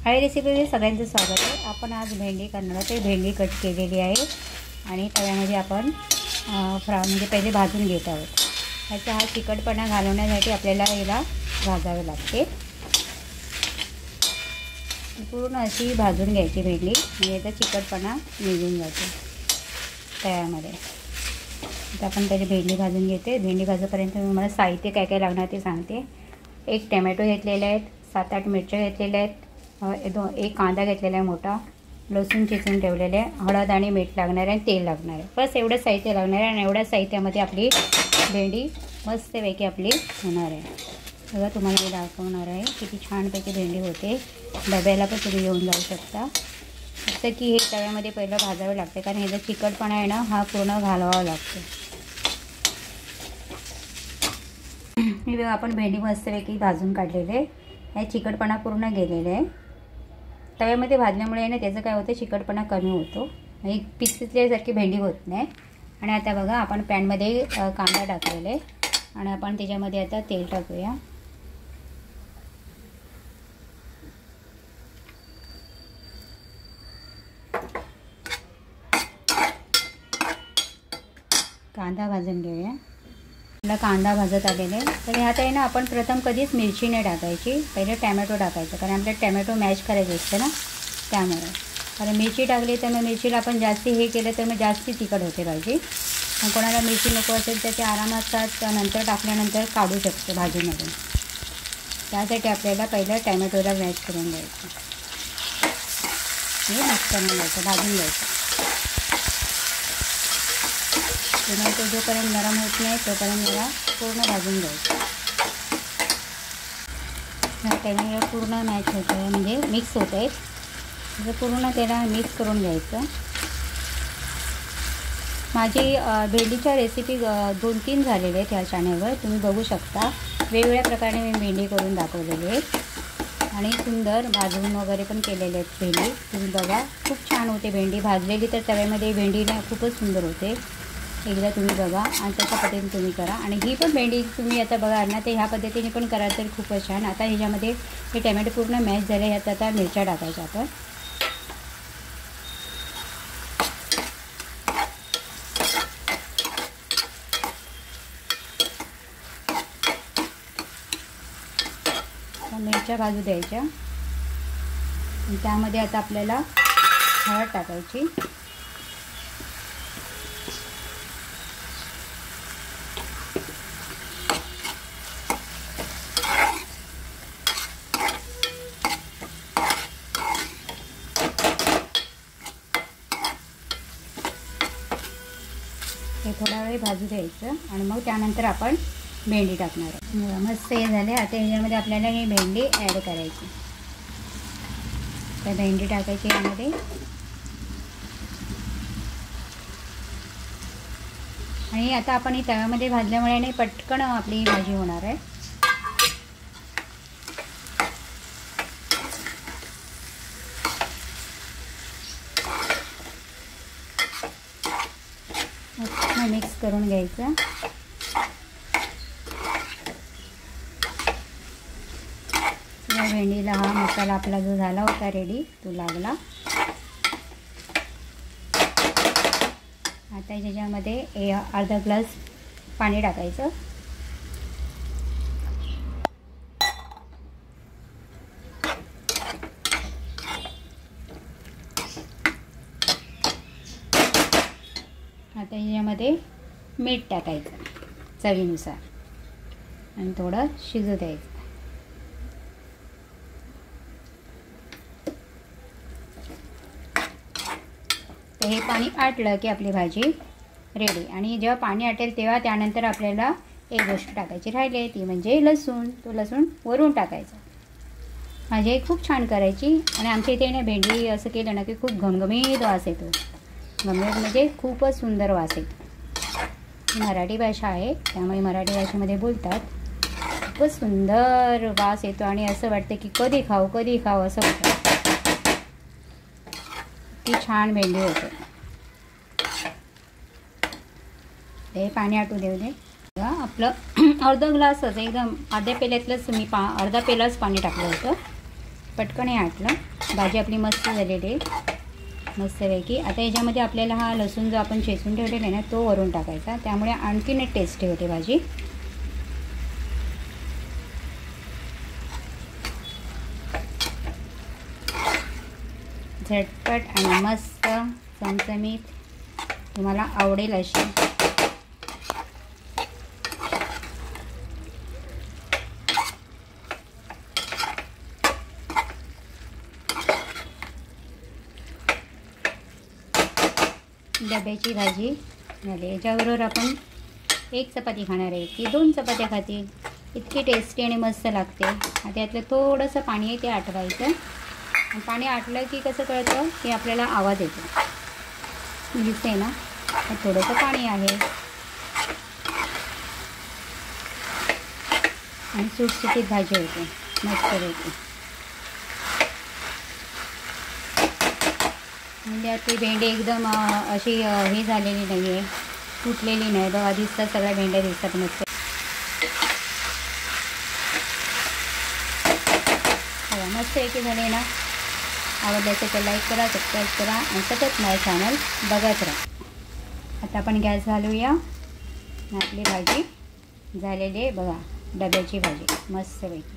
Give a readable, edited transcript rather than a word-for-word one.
हाय रेसिपीमध्ये सगळ्यांचं स्वागत आहे। आपण आज भेंडी करणार आहोत। ते भेंडी कट केलेली आहे आणि तव्यामध्ये आपण म्हणजे पहिले भाजून घेत आहोत। त्याचा हा चिकटपणा घालवण्यासाठी आपल्याला याला भाजावे लागते। पूर्ण अशी भाजून घ्यायची भेंडी, म्हणजे याचा चिकटपणा निघून जातो तव्यामध्ये। आता आपण त्याची भेंडी भाजून घेते। भेंडी भाजेपर्यंत मी मला साहित्य काय काय लागणार ते सांगते। एक टोमॅटो घेतलेले आहेत, 7-8 मिरच्या घेतलेल्या आहेत, एक कांदा घेतलेला आहे मोठा, लसूण चिचून ठेवलेले आहे, हळद आणि मीठ लागणार आहे, तेल लागणार आहे। बस एवढं साहित्य लागणार आहे आणि एवढ्या साहित्यामध्ये आपली भेंडी मस्तपैकी आपली होणार आहे। बघा तुम्हाला मी दाखवणार आहे किती छानपैकी भेंडी होते। डब्याला पण तुम्ही घेऊन जाऊ शकता। फक्त की हे तव्यामध्ये पहिलं भाजावं लागते, कारण ह्याचा चिकटपणा आहे ना हा पूर्ण घालवावा लागतो। हे बघा आपण भेंडी मस्तपैकी भाजून काढलेले, हे चिकटपणा पूर्ण गेलेले आहे। तव्यामध्ये भाजल्यामुळे ना त्याचं काय होतं, चिकटपणा कमी होतो आणि पिचपिचल्यासारखी भेंडी होत नाही। आणि आता बघा आपण पॅनमध्ये कांदा टाकलेले आणि आपण त्याच्यामध्ये आता तेल टाकूया। कांदा भाजून घेऊया। आपला कांदा भाजत आलेला आहे, तर ह्यात आहे ना आपण प्रथम कधीच मिरची नाही टाकायची, पहिले टॅमॅटो टाकायचं, कारण आपल्याला टॅमॅटो मॅश करायचं असतं ना त्यामुळे। कारण मिरची टाकली तर मग मिरचीला आपण जास्ती हे केलं तर मग जास्ती तिखट होते भाजी। मग कोणाला मिरची नको असेल तर ते आरामात नंतर टाकल्यानंतर काढू शकतो भाजीमधून। त्यासाठी आपल्याला पहिलं टॅमॅटोला मॅश करून घ्यायचं, हे मिक्स करून घ्यायचं, भाजून घ्यायचं। टोमॅटो जोपर्यंत नरम होत नाही तोपर्यंत मला पूर्ण भाजून घ्यायचं। टॅमॅटो पूर्ण मॅच होतं आहे, म्हणजे मिक्स होत आहे, म्हणजे पूर्ण त्याला मिक्स करून घ्यायचं। माझी भेंडीच्या रेसिपी 2-3 झालेले आहेत ह्या चॅनलवर, तुम्ही बघू शकता। वेगवेगळ्या प्रकारे मी भेंडी करून दाखवलेली आहे आणि सुंदर भाजून वगैरे पण केलेले आहेत भेंडी। तुम्ही बघा खूप छान होते भेंडी भाजलेली, तर तव्यामध्ये भेंडीला खूपच सुंदर होते। एकदा तुम्ही बघा आणि त्याच्या पद्धतीने तुम्ही करा। आणि ही पण भेंडी तुम्ही आता बघा ना, ते ह्या पद्धतीने पण करा तर खूपच छान। आता ह्याच्यामध्ये हे टॅमॅटो पूर्ण मॅश झाले, ह्यात आता मिरच्या टाकायच्या आपण। मिरच्या भाजू द्यायच्या, त्यामध्ये आता आपल्याला हळद टाकायची। हे थोडा वेळ भाजू द्यायचं आणि मग त्यानंतर आपण भेंडी टाकणार आहे। मस्त हे झाले। आता ह्याच्यामध्ये आपल्याला ही भेंडी ॲड करायची, तर भेंडी टाकायची यामध्ये आणि आता आपण ही तव्यामध्ये भाजल्यामुळे नाही पटकन आपली भाजी होणार आहे। मिक्स करून घ्यायचं। या भेंडीला हा मसाला आपला जो झाला होता रेडी तो लागला। आता त्याच्यामध्ये अर्धा ग्लास पाणी टाकायचं। आता ह्याच्यामध्ये मीठ टाकायचं चवीनुसार आणि थोडं शिजू द्यायचं। तर हे पाणी आटलं की आपली भाजी रेडी। आणि जेव्हा पाणी आटेल तेव्हा त्यानंतर आपल्याला एक गोष्ट टाकायची राहिली, ती म्हणजे लसूण। तो लसूण वरून टाकायचा। भाजी खूप छान करायची आणि आमच्या इथे ना भेंडी असं केलं ना की खूप घमघमीत वास येतो। घमघमीत म्हणजे खूपच सुंदर वास येतो। मराठी भाषा आहे त्यामुळे मराठी भाषेमध्ये बोलतात, खूपच सुंदर वास येतो आणि असं वाटतं की कधी खाऊ असं होतं। ती छान भेंडी होते। ते पाणी आटू देऊ दे। आपलं अर्धा ग्लासच, एकदम अर्ध्या पेल्यातलंच मी अर्धा पेलाच पाणी टाकलं होतं। पटकन हे आटलं. भाजी आपली मस्त झालेली आहे मस्तपैकी. आता याच्यामध्ये आपल्याला हा लसूण जो आपण चेचून ठेवलेला आहे ना तो वरून टाकायचा, त्यामुळे आणखीन एक टेस्टी होते भाजी. झटपट आणि मस्त चमचमीत तुम्हाला आवडेल अशी. डब्याची भाजी झाली. याच्याबरोबर आपण एक चपाती खाणार आहे की 2 चपात्या खातील, इतकी टेस्टी आणि मस्त लागते. आता त्यातलं थोडंसं पाणी आहे ते आटवायचं. आणि पाणी आटलं की कसं कळतं की आपल्याला आवाज येतो, दिसते ना. थोडंसं पाणी आहे आणि सुटसुटीत भाजी होते मस्तपैकी. म्हणजे ती भेंडी एकदम अशी हे झालेली नाही आहे, तुटलेली नाही. बघा दिसतात सगळ्या भेंड्या दिसतात मस्त. बघा मस्त एकी झाले ना. आवडल्याचं तर लाईक करा, सबस्क्राईब करा आणि सतत माझं चॅनल बघत राहा. आता आपण गॅस घालूया. आपली भाजी झालेली आहे बघा, डब्याची भाजी मस्तपैकी.